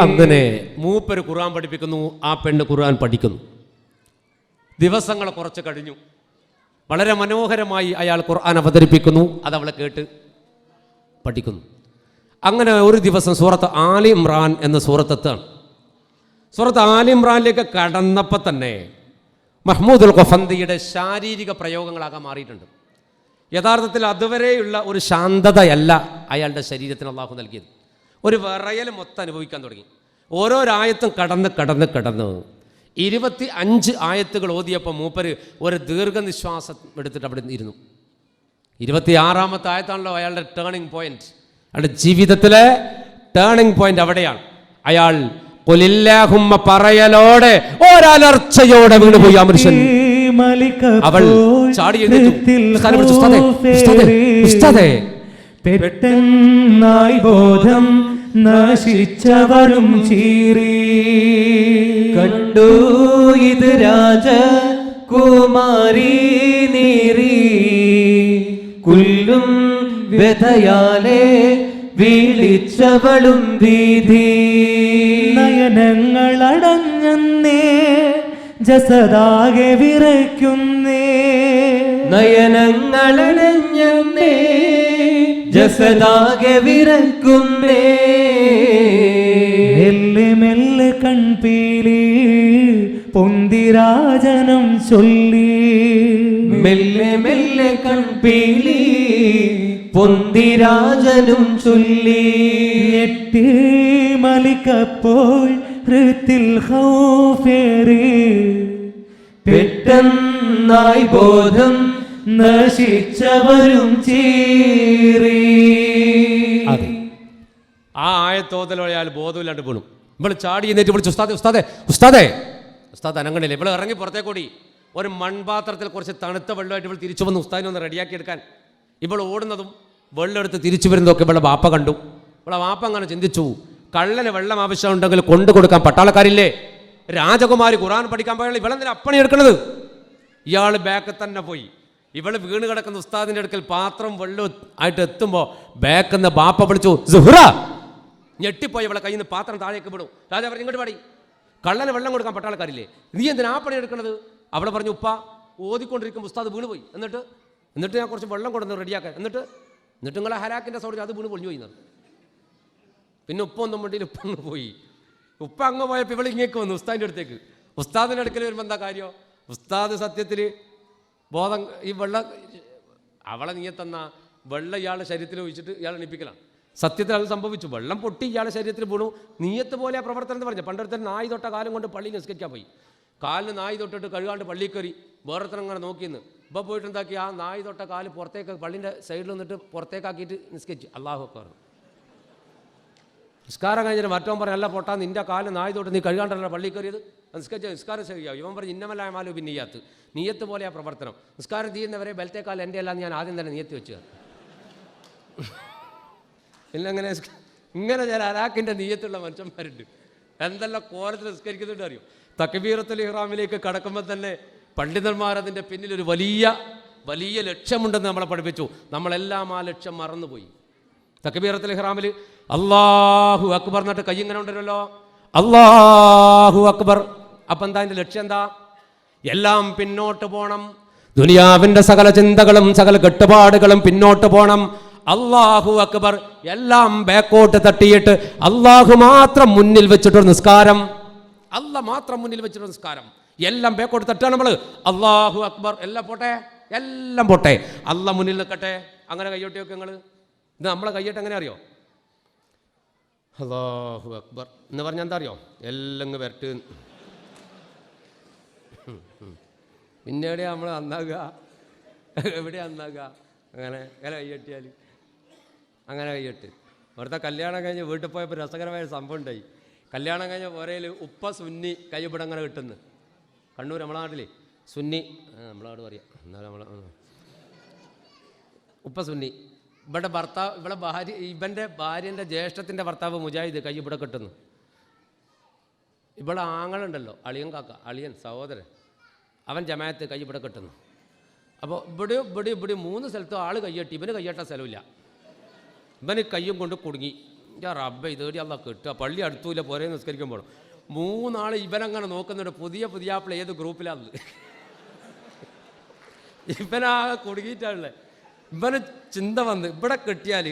അങ്ങനെ മൂപ്പര് ഖുർആൻ പഠിപ്പിക്കുന്നു, ആ പെണ്ണ് ഖുർആൻ പഠിക്കുന്നു. ദിവസങ്ങൾ കുറച്ച് കഴിഞ്ഞു. വളരെ മനോഹരമായി അയാൾ ഖുർആൻ അവതരിപ്പിക്കുന്നു. അതവളെ കേട്ട് പഠിക്കുന്നു. അങ്ങനെ ഒരു ദിവസം സൂറത്ത് ആലി ഇമ്രാൻ എന്ന സൂറത്തെത്താണ്. സൂറത്ത് ആലി ഇമ്രാനിലേക്ക് കടന്നപ്പോൾ തന്നെ മഹ്മൂദുൽ ഖഫന്തിയുടെ ശാരീരിക പ്രയോഗങ്ങളാകെ മാറിയിട്ടുണ്ട്. യഥാർത്ഥത്തിൽ അതുവരെയുള്ള ഒരു ശാന്തതയല്ല അയാളുടെ ശരീരത്തിന് അള്ളാഹു നൽകിയത്. ഒരു വിറയൽ മൊത്തം അനുഭവിക്കാൻ തുടങ്ങി. ഓരോരായത്തും കടന്ന് 25 ആയത്തുകൾ ഓതിയപ്പോൾ മൂപ്പര് ഒരു ദീർഘനിശ്വാസം എടുത്തിട്ട് അവിടെ ഇരുന്നു. 26ാമത്തെ ആയത്താണല്ലോ അയാളുടെ ടേണിംഗ് പോയിന്റ്. അയാളുടെ ജീവിതത്തിലെ ടേണിംഗ് പോയിന്റ് അവിടെയാണ്. അയാൾ ഖുലില്ലാഹുമ്മ പറയലോടെ ഒരലർച്ചയോടെ വീണുപോയി ആ മനുഷ്യൻ. അവൾ ചാടി എഴുന്നേറ്റു. പെട്ടെന്നായി ബോധം നശിച്ചവരും ചീറി കണ്ടു ഇത് രാജകുമാരി നീറി കുല്ലും വ്യഥയാലെ വീളിച്ചവളും വീതി. നയനങ്ങളടഞ്ഞന്നേ ജസദാകെ വിറയ്ക്കുന്നേ. നയനങ്ങളടഞ്ഞന്നേ ജസദാകെ വിറയ്ക്കുന്നേ. മെല്ലെ മെല്ലെ കൺപീലി പൊന്തിരാജനം ചൊല്ലി. മെല്ലെ മെല്ലെ കൺപീലി പൊന്തിരാജനും ചൊല്ലി. ഞെട്ടി മലിക്കപ്പോൾ ഹൃത്തിൽ ഖൗഫേറി പെട്ടെന്നായി ബോധം നശിച്ചവരും ചീറി. ആ ആയത്തോതലോടെ അയാൾ ബോധമില്ലാണ്ട് വീണു. ഇവള് ചാടി എന്നിട്ട് വിളിച്ചു, ഉസ്താദേ ഉസ്താദേ ഉസ്താദേ. ഉസ്താദ് അനങ്ങണില്ല. ഇവള് ഇറങ്ങി പുറത്തേക്കൂടി. ഒരു മൺപാത്രത്തിൽ കുറച്ച് തണുത്ത വെള്ളമായിട്ട് ഇവൾ തിരിച്ചു വന്നു ഉസ്താദിനെ ഒന്ന് റെഡിയാക്കി എടുക്കാൻ. ഇവൾ ഓടുന്നതും വെള്ളം എടുത്ത് തിരിച്ചു വരുന്നതൊക്കെ ഇവളുടെ വാപ്പ കണ്ടു. ഇവളെ വാപ്പ അങ്ങനെ ചിന്തിച്ചു, കള്ളന് വെള്ളം ആവശ്യമുണ്ടെങ്കിൽ കൊണ്ടു കൊടുക്കാൻ പട്ടാളക്കാരില്ലേ? രാജകുമാരി ഖുർആൻ പഠിക്കാൻ പോയാൽ ഇവളെന്തിനാ അപ്പണി എടുക്കണത്? ഇയാൾ ബാക്കിൽ തന്നെ പോയി. ഇവള് വീണ് കിടക്കുന്ന ഉസ്താദിൻ്റെ അടുക്കൽ പാത്രം വെള്ളം ആയിട്ട് എത്തുമ്പോൾ ബാക്കിൽ നിന്ന് ബാപ്പ വിളിച്ചു, സുഹ്റ. ഞെട്ടിപ്പോയി ഇവളെ കയ്യിൽ നിന്ന് പാത്രം താഴേക്ക് വിടും. രാജാ പറഞ്ഞു, ഇങ്ങോട്ട് പാടി, കള്ളന് വെള്ളം കൊടുക്കാൻ പട്ടാളക്കാരില്ലേ, നീ എന്തിനാ ആ പണി എടുക്കണത്? അവിടെ പറഞ്ഞു, ഉപ്പ ഓതിക്കൊണ്ടിരിക്കുമ്പോൾ ഉസ്താദ് വീണ് പോയി. എന്നിട്ട് ഞാൻ കുറച്ച് വെള്ളം കൊണ്ടുവന്ന് റെഡിയാക്കാൻ. എന്നിട്ട് നിങ്ങളെ ഹലാക്കിൻ്റെ സൗണ്ട് അത് വീണ് പൊളിഞ്ഞു പോയി. പിന്നെ ഉപ്പ ഒന്നും വേണ്ടിയിൽ ഉപ്പ അങ്ങ് പോയി. ഉപ്പ അങ്ങ് പോയപ്പോൾ ഇവൾ ഇങ്ങേക്ക് വന്നു ഉസ്താദിൻ്റെ അടുത്തേക്ക്. ഉസ്താദിൻ്റെ അടുക്കൽ വരുമ്പോൾ എന്താ കാര്യം? ഉസ്താദ് സത്യത്തിൽ ബോധം ഈ വെള്ളം അവളെ നീയത്തന്ന വെള്ളം ഇയാളുടെ ശരീരത്തിൽ ഒഴിച്ചിട്ട് ഇയാൾ എണിപ്പിക്കലാണ്. സത്യത്തിൽ അത് സംഭവിച്ചു. വെള്ളം പൊട്ടി ഇയാളുടെ ശരീരത്തിൽ വീണു. നീയത്ത് പോലെ ആ പ്രവർത്തനം എന്ന് പറഞ്ഞു. പണ്ടത്തെ നായി തൊട്ട കാലം കൊണ്ട് പള്ളി നിസ്കരിക്കാൻ പോയി. കാലിന് നായി തൊട്ടിട്ട് കഴുകാണ്ട് പള്ളിയിൽ കയറി വേറെത്തരം അങ്ങനെ നോക്കിയെന്ന്. ഇപ്പോൾ പോയിട്ട് എന്താക്കി, ആ നായി തൊട്ട കാല് പുറത്തേക്ക് പള്ളിൻ്റെ സൈഡിൽ നിന്നിട്ട് പുറത്തേക്കാക്കിയിട്ട് നിസ്കരിച്ചു. അല്ലാഹു അക്ബർ. നിസ്കാരം കഴിഞ്ഞിട്ട് മറ്റവൻ പറഞ്ഞു, അല്ല പൊട്ടാ, നിൻ്റെ കാല് നായി തൊട്ട് നീ കഴുകാണ്ടല്ല പള്ളി കയറിയത്, നിസ്കരിച്ച നിസ്കാരം ശരിയാവും. ഇവൻ പറഞ്ഞു, ഇന്നമല്ലായ മാലു പിന്നെ നീയത്ത്, നീയത്ത് പോലെ ആ പ്രവർത്തനം. നിസ്കാരം തീരുന്നവരെ ബലത്തേക്കാൽ എൻ്റെ അല്ലാന്ന് ഞാൻ ആദ്യം തന്നെ നീയത്ത് വെച്ചു. പിന്നെ ഇങ്ങനെ ചില അലാക്കിൻ്റെ നീയത്തുള്ള മനുഷ്യന്മാരുണ്ട്. എന്തെല്ലാം കോലത്തിൽ നിസ്കരിക്കുന്നുണ്ട് അറിയും. തക്ബീറത്തുൽ ഇഹ്റാമിലേക്ക് കടക്കുമ്പോൾ തന്നെ പണ്ഡിതന്മാർ അതിൻ്റെ പിന്നിൽ ഒരു വലിയ ലക്ഷ്യമുണ്ടെന്ന് നമ്മളെ പഠിപ്പിച്ചു. നമ്മളെല്ലാം ആ ലക്ഷ്യം മറന്നുപോയി. തക്ബീറത്തുൽ ഇഹ്റാമിൽ അല്ലാഹു അക്ബർ എന്നിട്ട് കൈ ഇങ്ങനെ ഉണ്ടല്ലോ, അല്ലാഹു അക്ബർ. അപ്പം എന്താ അതിൻ്റെ ലക്ഷ്യം? എന്താ? എല്ലാം പിന്നോട്ട് പോകണം. ദുനിയാവിൻ്റെ സകല ചിന്തകളും സകല കെട്ടുപാടുകളും പിന്നോട്ട് പോകണം. അല്ലാഹു അക്ബർ. എല്ലാം ബാക്കോട്ട് തട്ടിയിട്ട് അല്ലാഹു മാത്രം മുന്നിൽ വെച്ചിട്ടൊരു നിസ്കാരം. അല്ല മാത്രം മുന്നിൽ വെച്ചിട്ടൊരു നിസ്കാരം. എല്ലാം ബാക്കോട്ട് തട്ടുകയാണ് നമ്മൾ. അല്ലാഹു അക്ബർ. എല്ലാം പോട്ടെ, അല്ല മുന്നിൽ നിൽക്കട്ടെ. അങ്ങനെ കയ്യോട്ടിയൊക്കെ നിങ്ങൾ ഇത് നമ്മളെ കയ്യോട്ട് എങ്ങനെ അറിയോ? അല്ലാഹു അക്ബർ എന്ന് പറഞ്ഞാൽ എന്താ അറിയോ? എല്ലാം വരട്ട്. പിന്നെ എവിടെയാ നമ്മൾ നന്നാകുക? എവിടെയാ നന്നാകുക? അങ്ങനെ കയ്യട്ടിയാൽ അങ്ങനെ കയ്യട്ട്. ഇവിടുത്തെ കല്യാണം കഴിഞ്ഞ് വീട്ടിൽ പോയപ്പോൾ രസകരമായ സംഭവം ഉണ്ടായി. കല്യാണം കഴിഞ്ഞ പുരയിൽ ഉപ്പ സുന്നി കൈപ്പിട അങ്ങനെ കിട്ടുന്നു. കണ്ണൂർ നമ്മളെ നാട്ടിൽ സുന്നി, നമ്മളെ നാട് പറയാം, എന്നാലും ഉപ്പ സുന്നി. ഇവിടെ ഭർത്താവ്, ഇവിടെ ഭാര്യ, ഇവൻ്റെ ഭാര്യൻ്റെ ജ്യേഷ്ഠത്തിൻ്റെ ഭർത്താവ് മുജാഹിദ് കൈപ്പിട കിട്ടുന്നു. ഇവിടെ ആങ്ങളുണ്ടല്ലോ, അളിയൻ കാക്ക, അളിയൻ സഹോദരൻ, അവൻ ജമാഅത്ത് കൈ ഇവിടെ കെട്ടുന്നു. അപ്പോൾ ഇവിടെ 3 സ്ഥലത്തും ആൾ കയ്യട്ടി, ഇവന് കയ്യട്ടാൻ സ്ഥലമില്ല. ഇവന് കയ്യും കൊണ്ട് കുടുങ്ങി. ഞാൻ റബ്ബ ഇതേടി അല്ല കെട്ടുക, പള്ളി അടുത്തൂല, പോരെ നിസ്കരിക്കാൻ പോകണം. 3 ആൾ ഇവനങ്ങനെ നോക്കുന്നുണ്ട്, പുതിയാപ്പിള ഏത് ഗ്രൂപ്പിലാണത്. ഇവനാകെ കുടുങ്ങിയിട്ടാണുള്ളത്. ഇവന് ചിന്ത വന്ന് ഇവിടെ കെട്ടിയാൽ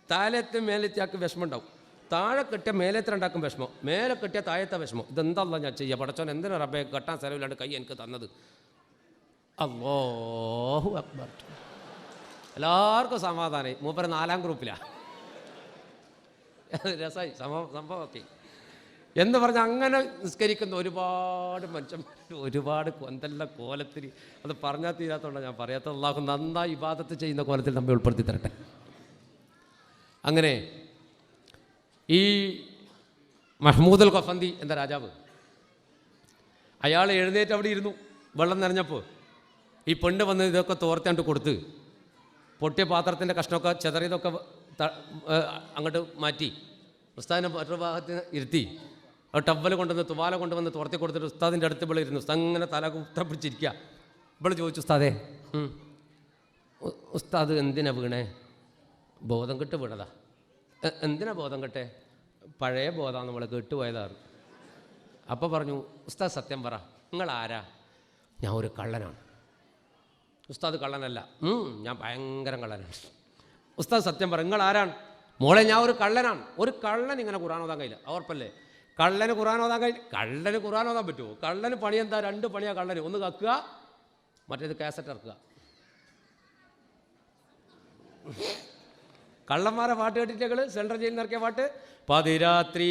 താഴത്തെ മേലെത്തിയാൾക്ക് വിഷമം ഉണ്ടാവും, താഴെ കെട്ടിയ മേലത്തെ ഉണ്ടാക്കും വിഷമം, മേലെ കെട്ടിയ താഴത്തെ വിഷമം. ഇതെന്തല്ല ഞാൻ ചെയ്യുക, പടച്ചോൻ എന്തിനാ റബ്ബെ കെട്ടാൻ സ്ഥലമില്ലാണ്ട് കൈ എനിക്ക് തന്നത്. അല്ലാഹു അക്ബർ. എല്ലാവർക്കും സമാധാനമായി. മൂപ്പര് 4ാം ഗ്രൂപ്പിലാണ്. രസമായി സംഭവം ഒക്കെ എന്ന് പറഞ്ഞാൽ അങ്ങനെ നിസ്കരിക്കുന്ന ഒരുപാട് മനുഷ്യന്മാർ, ഒരുപാട് എന്തെല്ലാം കോലത്തിൽ, അത് പറഞ്ഞാൽ തീരാത്തതുകൊണ്ടാണ് ഞാൻ പറയാത്ത. അല്ലാഹു നന്നായി ഇബാദത്ത് ചെയ്യുന്ന കോലത്തിൽ നമ്മെ ഉൾപ്പെടുത്തി തരട്ടെ. അങ്ങനെ ഈ മഹ്മൂദ് അൽ ഖഫന്തി എന്ന രാജാവ്, അയാൾ എഴുന്നേറ്റ് അവിടെ ഇരുന്നു. വെള്ളം നിറഞ്ഞപ്പോൾ ഈ പെണ്ണ് വന്ന് ഇതൊക്കെ തോർത്താണ്ട് കൊടുത്ത് പൊട്ടിയ പാത്രത്തിൻ്റെ കഷ്ണമൊക്കെ ചെതറിയതൊക്കെ അങ്ങോട്ട് മാറ്റി ഉസ്താദിനെ മറ്റൊരു ഭാഗത്തിന് ഇരുത്തി ടവ്വൽ കൊണ്ടുവന്ന് തുവാല കൊണ്ടുവന്ന് തുറത്തി കൊടുത്തിട്ട് ഉസ്താദിൻ്റെ അടുത്ത് ഇവിടെ ഇരുന്നു. ഉസ്താദ് ഇങ്ങനെ തല കുത്ത പിടിച്ചിരിക്കുക. ഇവിടെ ചോദിച്ചു, ഉസ്താദേ ഉസ്താദ് എന്തിനാ വീണേ? ബോധം കെട്ട് വീണതാ. എന്തിനാ ബോധം കെട്ടേ? പഴയ ബോധമാണ്, നമ്മളെ കെട്ടുപോയതാണ്. അപ്പോൾ പറഞ്ഞു, ഉസ്താദ് സത്യം പറ, നിങ്ങൾ ആരാ? ഞാൻ ഒരു കള്ളനാണ്. ഉസ്താദ് കള്ളനല്ല. ഞാൻ ഭയങ്കര കള്ളനാണ്. ഉസ്താദ് സത്യം പറ, നിങ്ങൾ ആരാണ്? മോളെ ഞാൻ ഒരു കള്ളനാണ്. ഒരു കള്ളൻ ഇങ്ങനെ ഖുർആൻ ഓതാൻ കഴിയില്ല, ഉറപ്പല്ലേ? കള്ളന് ഖുർആൻ ഓതാൻ കഴിയില്ല. കള്ളന് ഖുർആൻ ഓതാൻ പറ്റുമോ? കള്ളന് പണി എന്താ? 2 പണിയാണ് കള്ളന്. ഒന്ന് കക്കുക, മറ്റേത് കാസറ്റ് ഇറക്കുക. കള്ളന്മാരെ പാട്ട് കേട്ടിട്ടുകൾ സെൻട്രൽ ജയിലിൽ നിന്ന് ഇറക്കിയ പാട്ട്. പതിരാത്രി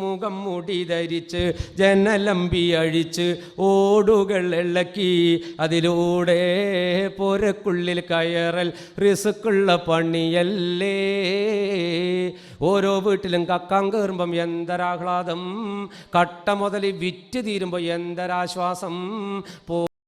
മുഖം മുടി ധരിച്ച് ജനലമ്പി അഴിച്ച് ഓടുകൾ ഇളക്കി അതിലൂടെ പുരക്കുള്ളിൽ കയറൽ റിസ്ക്കുള്ള പണിയല്ലേ. ഓരോ വീട്ടിലും കക്കാൻ കയറുമ്പം എന്തൊരാഹ്ലാദം, കട്ട മുതൽ വിറ്റ് തീരുമ്പോൾ എന്തൊരാശ്വാസം.